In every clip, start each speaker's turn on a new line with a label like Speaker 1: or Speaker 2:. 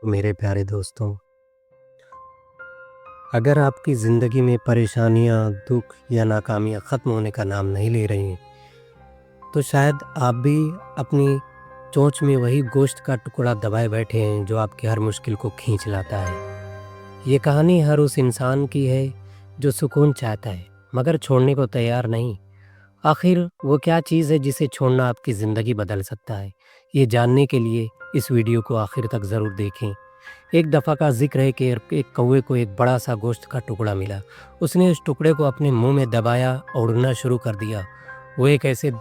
Speaker 1: मेरे प्यारे दोस्तों, अगर आपकी ज़िंदगी में परेशानियाँ, दुःख या नाकामियाँ ख़त्म होने का नाम नहीं ले रही हैं, तो शायद आप भी अपनी चोंच में वही गोश्त का टुकड़ा दबाए बैठे हैं जो आपकी हर मुश्किल को खींच लाता है। ये कहानी हर उस इंसान की है जो सुकून चाहता है, मगर छोड़ने को तैयार नहीं। आखिर वो क्या चीज़ है जिसे छोड़ना आपकी ज़िंदगी बदल सकता है? ये जानने के लिए इस वीडियो को आखिर तक ज़रूर देखें। एक दफ़ा का ज़िक्र है कि एक कौवे को एक बड़ा सा गोश्त का टुकड़ा मिला। उसने उस टुकड़े को अपने मुंह में दबाया और उड़ना शुरू कर दिया। वो एक ऐसे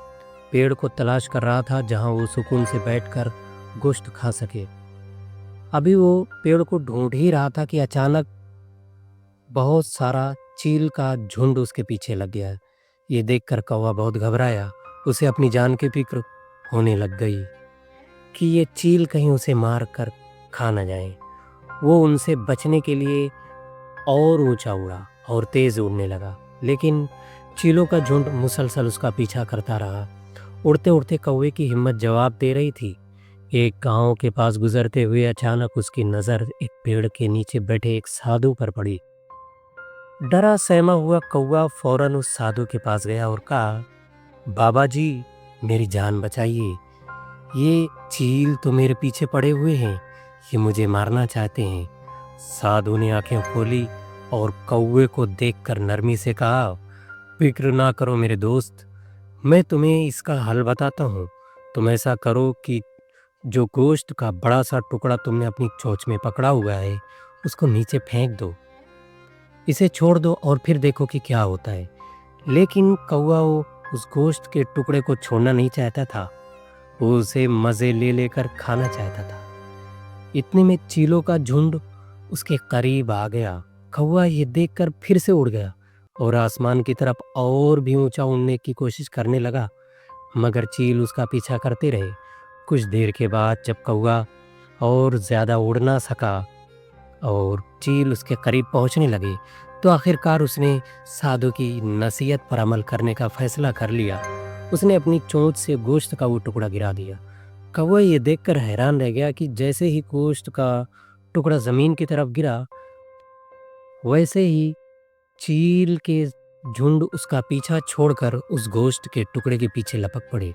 Speaker 1: पेड़ को तलाश कर रहा था जहां वो सुकून से बैठकर गोश्त खा सके। अभी वो पेड़ को ढूंढ ही रहा था कि अचानक बहुत सारा चील का झुंड उसके पीछे लग गया। ये देखकर कौवा बहुत घबराया। उसे अपनी जान की फिक्र होने लग गई कि ये चील कहीं उसे मार कर खा न जाए। वो उनसे बचने के लिए और ऊंचा उड़ा और तेज उड़ने लगा, लेकिन चीलों का झुंड मुसलसल उसका पीछा करता रहा। उड़ते उड़ते कौवे की हिम्मत जवाब दे रही थी। एक गांव के पास गुजरते हुए अचानक उसकी नज़र एक पेड़ के नीचे बैठे एक साधु पर पड़ी। डरा सहमा हुआ कौवा फौरन उस साधु के पास गया और कहा, बाबा जी, मेरी जान बचाइए। ये चील तो मेरे पीछे पड़े हुए हैं, ये मुझे मारना चाहते हैं। साधु ने आंखें खोली और कौवे को देखकर नरमी से कहा, फिक्र ना करो मेरे दोस्त, मैं तुम्हें इसका हल बताता हूँ। तुम ऐसा करो कि जो गोश्त का बड़ा सा टुकड़ा तुमने अपनी चोंच में पकड़ा हुआ है, उसको नीचे फेंक दो। इसे छोड़ दो और फिर देखो कि क्या होता है। लेकिन कौवा वो उस गोश्त के टुकड़े को छोड़ना नहीं चाहता था। वो उसे मज़े ले लेकर खाना चाहता था। इतने में चीलों का झुंड उसके करीब आ गया। कौवा ये देखकर फिर से उड़ गया और आसमान की तरफ और भी ऊंचा उड़ने की कोशिश करने लगा, मगर चील उसका पीछा करते रहे। कुछ देर के बाद जब कौवा और ज़्यादा उड़ ना सका और चील उसके करीब पहुंचने लगे, तो आखिरकार उसने साधु की नसीहत पर अमल करने का फैसला कर लिया। उसने अपनी चोंच से गोश्त का वो टुकड़ा गिरा दिया। कौवा ये देखकर हैरान रह गया कि जैसे ही गोश्त का टुकड़ा जमीन की तरफ गिरा, वैसे ही चील के झुंड उसका पीछा छोड़कर उस गोश्त के टुकड़े के पीछे लपक पड़े।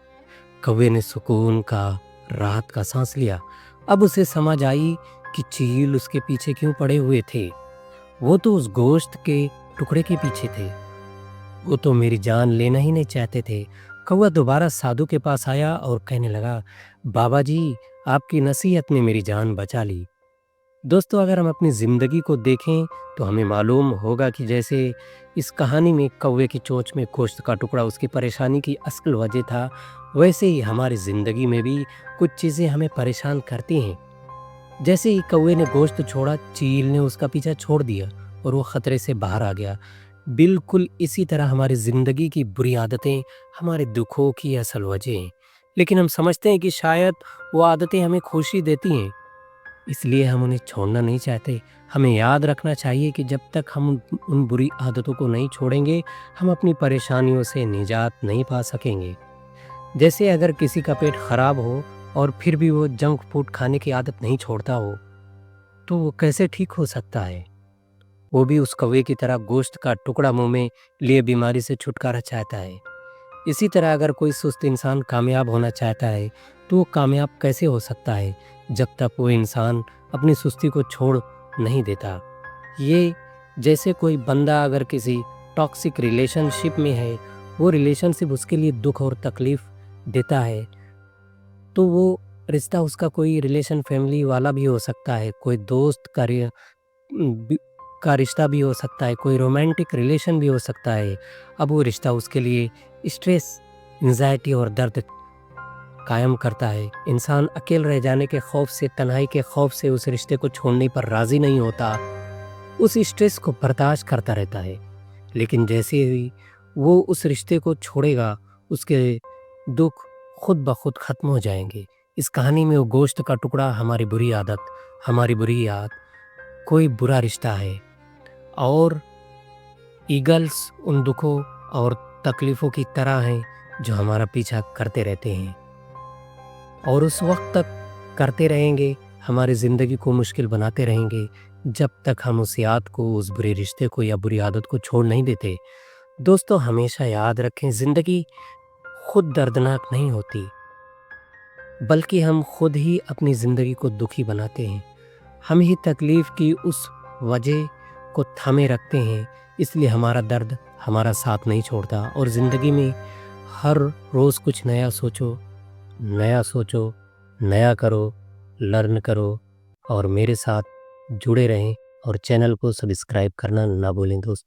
Speaker 1: कौवे ने सुकून का राहत का सांस लिया। अब उसे समझ आई कि चील उसके पीछे क्यों पड़े हुए थे। वो तो उस गोश्त के टुकड़े के पीछे थे। वो तो मेरी जान लेना ही नहीं चाहते थे। कौवा दोबारा साधु के पास आया और कहने लगा, बाबा जी, आपकी नसीहत ने मेरी जान बचा ली। दोस्तों, अगर हम अपनी ज़िंदगी को देखें तो हमें मालूम होगा कि जैसे इस कहानी में कौवे की चोंच में गोश्त का टुकड़ा उसकी परेशानी की असल वजह था, वैसे ही हमारी ज़िंदगी में भी कुछ चीज़ें हमें परेशान करती हैं। जैसे ही कौवे ने गोश्त छोड़ा, चील ने उसका पीछा छोड़ दिया और वो खतरे से बाहर आ गया। बिल्कुल इसी तरह हमारी ज़िंदगी की बुरी आदतें हमारे दुखों की असल वजह हैं, लेकिन हम समझते हैं कि शायद वो आदतें हमें खुशी देती हैं, इसलिए हम उन्हें छोड़ना नहीं चाहते। हमें याद रखना चाहिए कि जब तक हम उन बुरी आदतों को नहीं छोड़ेंगे, हम अपनी परेशानियों से निजात नहीं पा सकेंगे। जैसे अगर किसी का पेट खराब हो और फिर भी वो जंक फूड खाने की आदत नहीं छोड़ता हो, तो वो कैसे ठीक हो सकता है? वो भी उस कौवे की तरह गोश्त का टुकड़ा मुंह में लिए बीमारी से छुटकारा चाहता है। इसी तरह अगर कोई सुस्त इंसान कामयाब होना चाहता है, तो वो कामयाब कैसे हो सकता है जब तक वो इंसान अपनी सुस्ती को छोड़ नहीं देता। ये जैसे कोई बंदा अगर किसी टॉक्सिक रिलेशनशिप में है, वो रिलेशनशिप उसके लिए दुख और तकलीफ देता है, तो वो रिश्ता उसका कोई रिलेशन फैमिली वाला भी हो सकता है, कोई दोस्त का बि का रिश्ता भी हो सकता है, कोई रोमांटिक रिलेशन भी हो सकता है। अब वो रिश्ता उसके लिए स्ट्रेस, एंग्ज़ायटी और दर्द कायम करता है। इंसान अकेले रह जाने के खौफ से, तन्हाई के खौफ से उस रिश्ते को छोड़ने पर राज़ी नहीं होता। उस स्ट्रेस को बर्दाश्त करता रहता है। लेकिन जैसे ही वो उस रिश्ते को छोड़ेगा, उसके दुःख खुद ब खुद ख़त्म हो जाएँगे। इस कहानी में वो गोश्त का टुकड़ा हमारी बुरी आदत, हमारी बुरी याद, कोई बुरा रिश्ता है और ईगल्स उन दुखों और तकलीफ़ों की तरह हैं जो हमारा पीछा करते रहते हैं और उस वक़्त तक करते रहेंगे हमारी ज़िंदगी को मुश्किल बनाते रहेंगे जब तक हम उस याद को, उस बुरे रिश्ते को या बुरी आदत को छोड़ नहीं देते। दोस्तों, हमेशा याद रखें, ज़िंदगी खुद दर्दनाक नहीं होती, बल्कि हम खुद ही अपनी ज़िंदगी को दुखी बनाते हैं। हम ही तकलीफ़ की उस वजह को थामे रखते हैं, इसलिए हमारा दर्द हमारा साथ नहीं छोड़ता। और ज़िंदगी में हर रोज़ कुछ नया सोचो, नया करो, लर्न करो और मेरे साथ जुड़े रहें और चैनल को सब्सक्राइब करना ना भूलें दोस्तों।